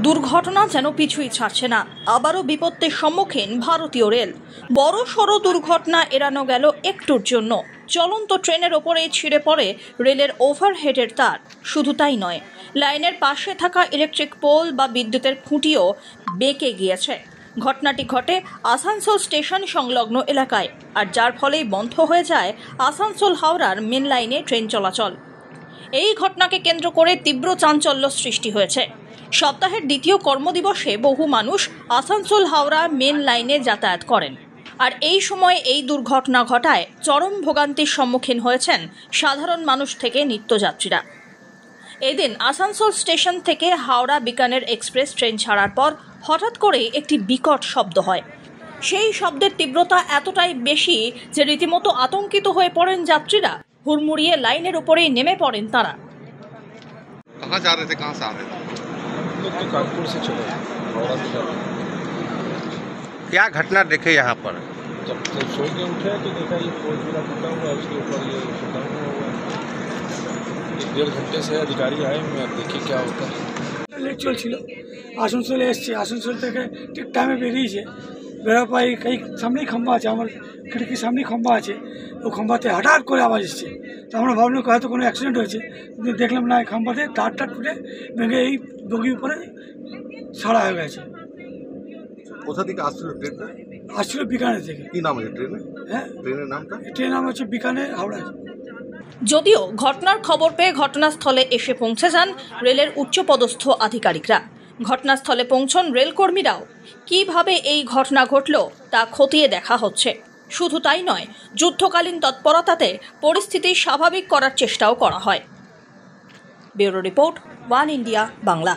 দুর্ঘটনা যেন পিছুই ছাড়ছে না। আবারও বিপত্তির সম্মুখীন ভারতীয় রেল। বড় সড় দুর্ঘটনা এড়ানো গেল একটুর জন্য। চলন্ত ট্রেনের ওপরেই ছিঁড়ে পড়ে রেলের ওভারহেডের তার। শুধু তাই নয়, লাইনের পাশে থাকা ইলেকট্রিক পোল বা বিদ্যুতের খুঁটিও বেঁকে গিয়েছে। ঘটনাটি ঘটে আসানসোল স্টেশন সংলগ্ন এলাকায়, আর যার ফলেই বন্ধ হয়ে যায় আসানসোল হাওড়ার মেন লাইনে ট্রেন চলাচল। এই ঘটনাকে কেন্দ্র করে তীব্র চাঞ্চল্য সৃষ্টি হয়েছে। সপ্তাহের দ্বিতীয় কর্মদিবসে বহু মানুষ আসানসোল হাওড়া মেন লাইনে যাতায়াত করেন, আর এই সময় এই দুর্ঘটনা ঘটায় চরম ভোগান্তির সম্মুখীন হয়েছেন সাধারণ মানুষ থেকে নিত্যযাত্রীরা। এদিন আসানসোল স্টেশন থেকে হাওড়া বিকানের এক্সপ্রেস ট্রেন ছাড়ার পর হঠাৎ করে একটি বিকট শব্দ হয়। সেই শব্দের তীব্রতা এতটাই বেশি যে রীতিমতো আতঙ্কিত হয়ে পড়েন যাত্রীরা। হুড়মুড়িয়ে লাইনের উপরেই নেমে পড়েন তারা। कहाँ जा रहे थे, कहाँ से आ रहे थे? लोग तो कानपुर से चले हावड़ा से। क्या घटना देखे यहाँ पर? जब सोई के उठे तो देखा ये पोल पूरा टूटा हुआ है, उसके ऊपर ये टूटा हुआ है। 1-1.5 घंटे से अधिकारी आए, मैं देखी क्या होता है। লেট চলছিল, আসানসোলে এসছে, আসানসোল থেকে ঠিক টাইমে বেরিয়েছে। বেরো পাই এই সামনেই খাম্বা আছে, আমার খিড়কির সামনেই খাম্বা আছে, ও খাম্বাতে হঠাৎ করে আওয়াজ এসছে। তো আমরা ভাবলাম হয়তো কোনো অ্যাক্সিডেন্ট হয়েছে, কিন্তু দেখলাম না, খাম্বাতে তারটা টুটে ভেঙে এই বগির উপরে ছাড়া হয়ে গেছে। কোথা থেকে আসছিল ট্রেনটা? আসছিল বিকানের থেকে। কি নাম আছে ট্রেনের? হ্যাঁ, ট্রেনের নামটা? ট্রেন নাম হচ্ছে বিকানের হাওড়া। যদিও ঘটনার খবর পেয়ে ঘটনাস্থলে এসে পৌঁছে যান রেলের উচ্চপদস্থ আধিকারিকরা। ঘটনাস্থলে পৌঁছন রেলকর্মীরাও। কিভাবে এই ঘটনা ঘটল তা খতিয়ে দেখা হচ্ছে। শুধু তাই নয়, যুদ্ধকালীন তৎপরতাতে পরিস্থিতি স্বাভাবিক করার চেষ্টাও করা হয়। Bureau report, one India Bangla.